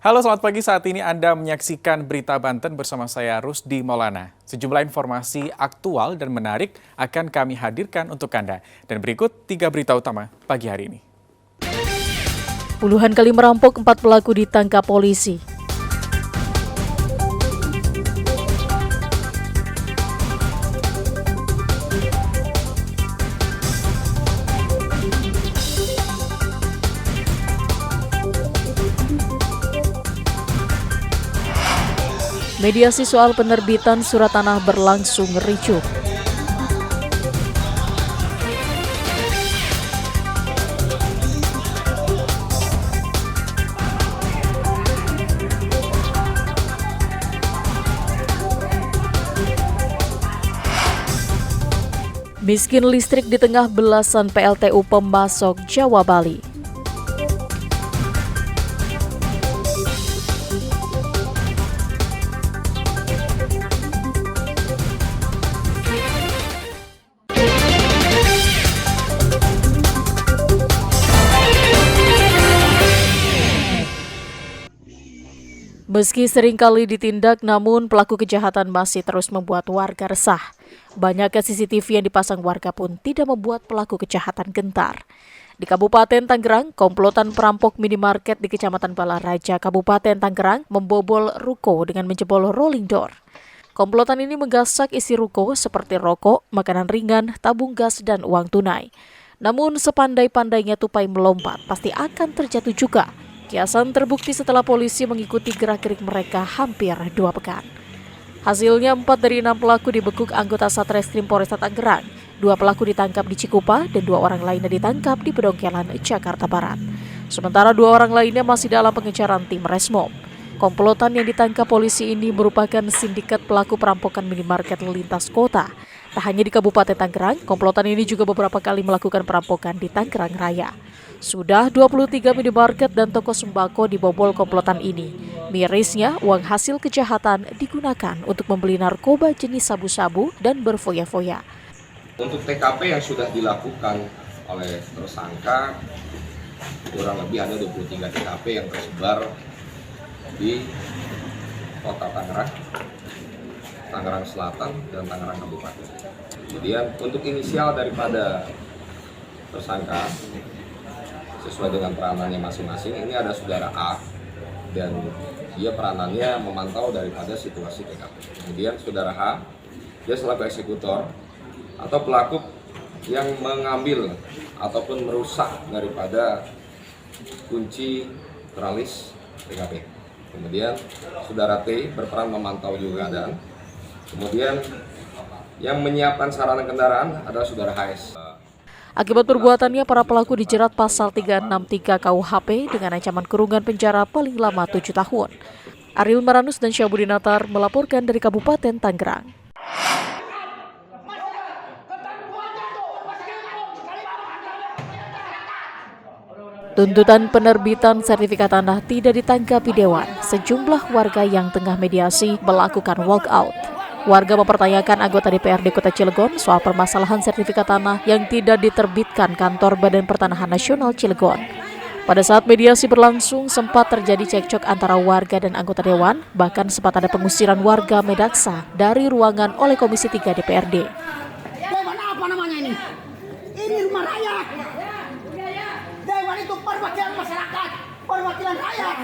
Halo, selamat pagi. Saat ini Anda menyaksikan Berita Banten bersama saya Rusdi Maulana. Sejumlah informasi aktual dan menarik akan kami hadirkan untuk Anda. Dan berikut 3 berita utama pagi hari ini. Puluhan kali merampok, 4 pelaku ditangkap polisi. Mediasi soal penerbitan surat tanah berlangsung ricuh. Miskin listrik di tengah belasan PLTU pemasok Jawa Bali. Meski seringkali ditindak, namun pelaku kejahatan masih terus membuat warga resah. Banyaknya CCTV yang dipasang warga pun tidak membuat pelaku kejahatan gentar. Di Kabupaten Tangerang, komplotan perampok minimarket di Kecamatan Balaraja, Kabupaten Tangerang, membobol ruko dengan menjebol rolling door. Komplotan ini menggasak isi ruko seperti rokok, makanan ringan, tabung gas, dan uang tunai. Namun sepandai-pandainya tupai melompat, pasti akan terjatuh juga. Kiasan terbukti setelah polisi mengikuti gerak-gerik mereka hampir 2 pekan. Hasilnya 4 dari 6 pelaku dibekuk anggota Satreskrim Polresta Tangerang. 2 pelaku ditangkap di Cikupa dan 2 orang lainnya ditangkap di Pedongkelan, Jakarta Barat. Sementara 2 orang lainnya masih dalam pengejaran tim Resmob. Komplotan yang ditangkap polisi ini merupakan sindikat pelaku perampokan minimarket lintas kota. Tak hanya di Kabupaten Tangerang, komplotan ini juga beberapa kali melakukan perampokan di Tangerang Raya. Sudah 23 minimarket dan toko sembako dibobol komplotan ini. Mirisnya, uang hasil kejahatan digunakan untuk membeli narkoba jenis sabu-sabu dan berfoya-foya. Untuk TKP yang sudah dilakukan oleh tersangka, kurang lebih ada 23 TKP yang tersebar di Kota Tangerang, Tangerang Selatan, dan Tangerang Kabupaten. Kemudian untuk inisial daripada tersangka, sesuai dengan peranannya masing-masing, ini ada saudara A dan dia peranannya memantau daripada situasi TKP. Kemudian saudara H, dia selaku eksekutor atau pelaku yang mengambil ataupun merusak daripada kunci teralis TKP. Kemudian saudara T berperan memantau juga, dan kemudian yang menyiapkan sarana kendaraan adalah saudara HS. Akibat perbuatannya, para pelaku dijerat pasal 363 KUHP dengan ancaman kurungan penjara paling lama 7 tahun. Ariel Maranus dan Syabudinatar melaporkan dari Kabupaten Tangerang. Tuntutan penerbitan sertifikat tanah tidak ditanggapi Dewan. Sejumlah warga yang tengah mediasi melakukan walkout. Warga mempertanyakan anggota DPRD Kota Cilegon soal permasalahan sertifikat tanah yang tidak diterbitkan Kantor Badan Pertanahan Nasional Cilegon. Pada saat mediasi berlangsung, sempat terjadi cekcok antara warga dan anggota Dewan, bahkan sempat ada pengusiran warga Medaksa dari ruangan oleh Komisi 3 DPRD. Dewan apa namanya ini? Ini rumah rakyat. Dewan itu perwakilan masyarakat, perwakilan rakyat.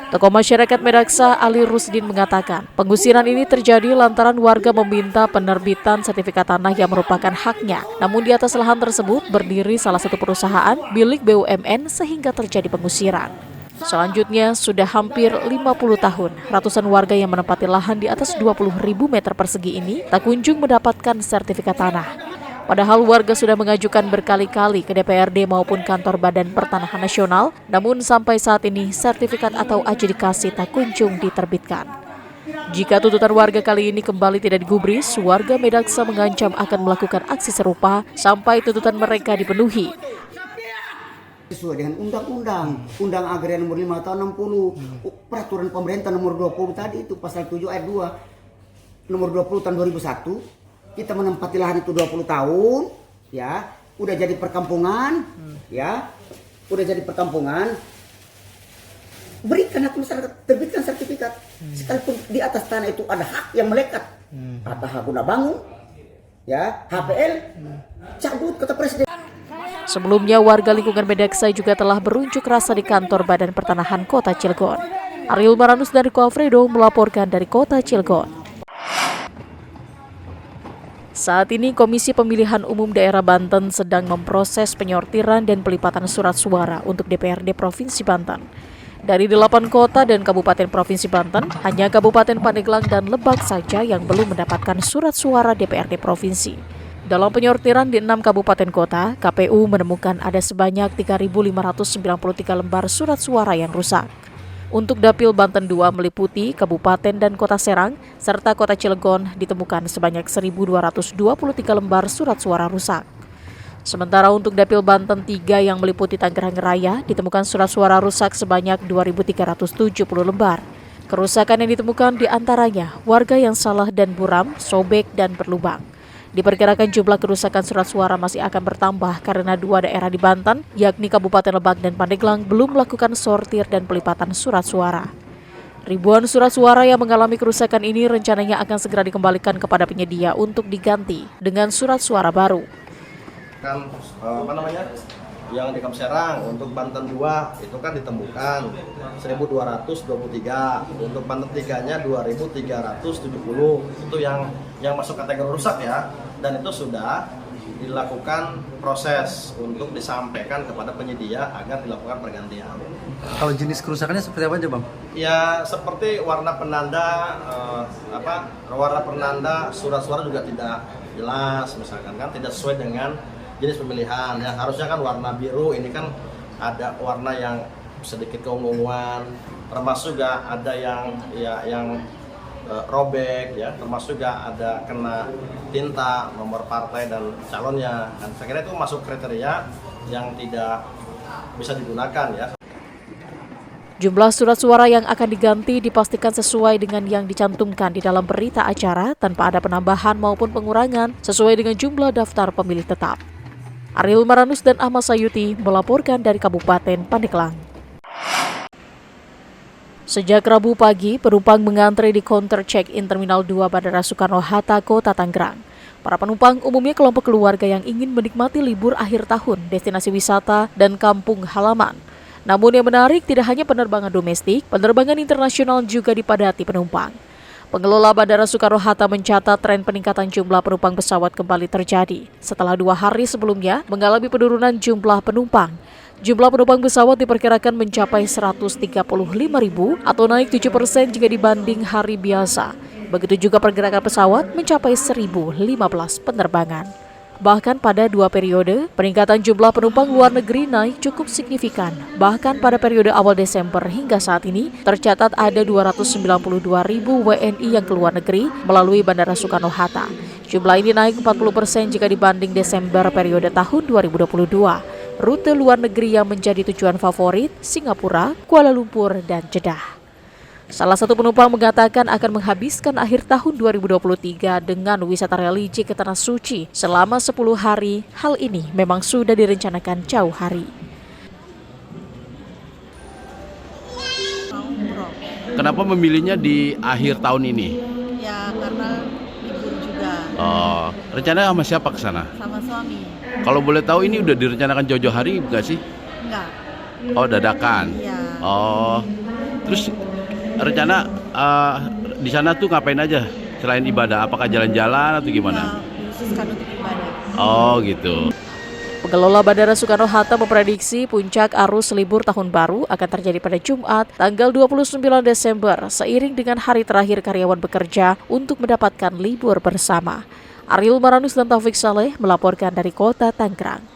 Tokoh masyarakat Medaksa Ali Rusdin mengatakan, pengusiran ini terjadi lantaran warga meminta penerbitan sertifikat tanah yang merupakan haknya. Namun di atas lahan tersebut berdiri salah satu perusahaan milik BUMN sehingga terjadi pengusiran. Selanjutnya, sudah hampir 50 tahun, ratusan warga yang menempati lahan di atas 20.000 meter persegi ini tak kunjung mendapatkan sertifikat tanah. Padahal warga sudah mengajukan berkali-kali ke DPRD maupun Kantor Badan Pertanahan Nasional, namun sampai saat ini sertifikat atau adjudikasi tak kunjung diterbitkan. Jika tuntutan warga kali ini kembali tidak digubris, warga Medaksa mengancam akan melakukan aksi serupa sampai tuntutan mereka dipenuhi. Sesuai dengan Undang Agraria nomor 5 tahun 60, Peraturan Pemerintah nomor 20 tadi itu pasal 7 ayat 2 nomor 20 tahun 2001. Kita menempati lahan itu 20 tahun, ya, udah jadi perkampungan, ya, udah jadi perkampungan. berikan hak masyarakat, terbitkan sertifikat. Sekalipun di atas tanah itu ada hak yang melekat, kata hak guna bangun, ya HPL, cabut kata presiden. Sebelumnya, warga lingkungan Medaksai juga telah berunjuk rasa di kantor Badan Pertanahan Kota Cilegon. Ariel Maranus dan Rico Alfredo melaporkan dari Kota Cilegon. Saat ini, Komisi Pemilihan Umum Daerah Banten sedang memproses penyortiran dan pelipatan surat suara untuk DPRD Provinsi Banten. Dari 8 kota dan kabupaten Provinsi Banten, hanya Kabupaten Pandeglang dan Lebak saja yang belum mendapatkan surat suara DPRD Provinsi. Dalam penyortiran di 6 kabupaten kota, KPU menemukan ada sebanyak 3.593 lembar surat suara yang rusak. Untuk Dapil Banten 2 meliputi Kabupaten dan Kota Serang, serta Kota Cilegon ditemukan sebanyak 1.223 lembar surat suara rusak. Sementara untuk Dapil Banten 3 yang meliputi Tangerang Raya, ditemukan surat suara rusak sebanyak 2.370 lembar. Kerusakan yang ditemukan diantaranya warga yang salah dan buram, sobek, dan berlubang. Diperkirakan jumlah kerusakan surat suara masih akan bertambah karena 2 daerah di Banten, yakni Kabupaten Lebak dan Pandeglang, belum melakukan sortir dan pelipatan surat suara. Ribuan surat suara yang mengalami kerusakan ini rencananya akan segera dikembalikan kepada penyedia untuk diganti dengan surat suara baru. Kan yang di Serang untuk Banten 2 itu kan ditemukan 1.223, untuk Banten 3-nya 2.370, itu yang masuk kategori rusak ya, dan itu sudah dilakukan proses untuk disampaikan kepada penyedia agar dilakukan pergantian. Kalau jenis kerusakannya seperti apa aja, Bang? Ya seperti warna penanda, warna penanda surat suara juga tidak jelas, misalkan kan tidak sesuai dengan jenis pemilihan. Ya harusnya kan warna biru, ini kan ada warna yang sedikit keunguan, termasuk juga ada yang robek, ya, termasuk juga ada kena tinta, nomor partai dan calonnya. Dan saya kira itu masuk kriteria yang tidak bisa digunakan ya. Jumlah surat suara yang akan diganti dipastikan sesuai dengan yang dicantumkan di dalam berita acara tanpa ada penambahan maupun pengurangan sesuai dengan jumlah daftar pemilih tetap. Ariel Maranus dan Ahmad Sayuti melaporkan dari Kabupaten Pandeglang. Sejak Rabu pagi, penumpang mengantre di counter check-in Terminal 2 Bandara Soekarno-Hatta, Kota Tangerang. Para penumpang umumnya kelompok keluarga yang ingin menikmati libur akhir tahun, destinasi wisata, dan kampung halaman. Namun yang menarik tidak hanya penerbangan domestik, penerbangan internasional juga dipadati penumpang. Pengelola Bandara Soekarno-Hatta mencatat tren peningkatan jumlah penumpang pesawat kembali terjadi setelah 2 hari sebelumnya mengalami penurunan jumlah penumpang. Jumlah penumpang pesawat diperkirakan mencapai 135.000 atau naik 7% jika dibanding hari biasa. Begitu juga pergerakan pesawat mencapai 1.015 penerbangan. Bahkan pada 2 periode, peningkatan jumlah penumpang luar negeri naik cukup signifikan. Bahkan pada periode awal Desember hingga saat ini, tercatat ada 292.000 WNI yang keluar negeri melalui Bandara Soekarno-Hatta. Jumlah ini naik 40% jika dibanding Desember periode tahun 2022. Rute luar negeri yang menjadi tujuan favorit, Singapura, Kuala Lumpur, dan Jeddah. Salah satu penumpang mengatakan akan menghabiskan akhir tahun 2023 dengan wisata religi ke Tanah Suci selama 10 hari. Hal ini memang sudah direncanakan jauh hari. Kenapa memilihnya di akhir tahun ini? Ya karena libur juga. Oh, rencananya sama siapa ke sana? Sama suami. Kalau boleh tahu ini udah direncanakan jauh-jauh hari nggak sih? Enggak. Oh, dadakan. Iya. Oh, terus rencana di sana tuh ngapain aja selain ibadah? Apakah jalan-jalan atau gimana? Khususkan untuk ibadah. Oh, gitu. Pengelola Bandara Soekarno-Hatta memprediksi puncak arus libur tahun baru akan terjadi pada Jumat, tanggal 29 Desember, seiring dengan hari terakhir karyawan bekerja untuk mendapatkan libur bersama. Ariel Maranus dan Taufik Saleh melaporkan dari Kota Tangerang.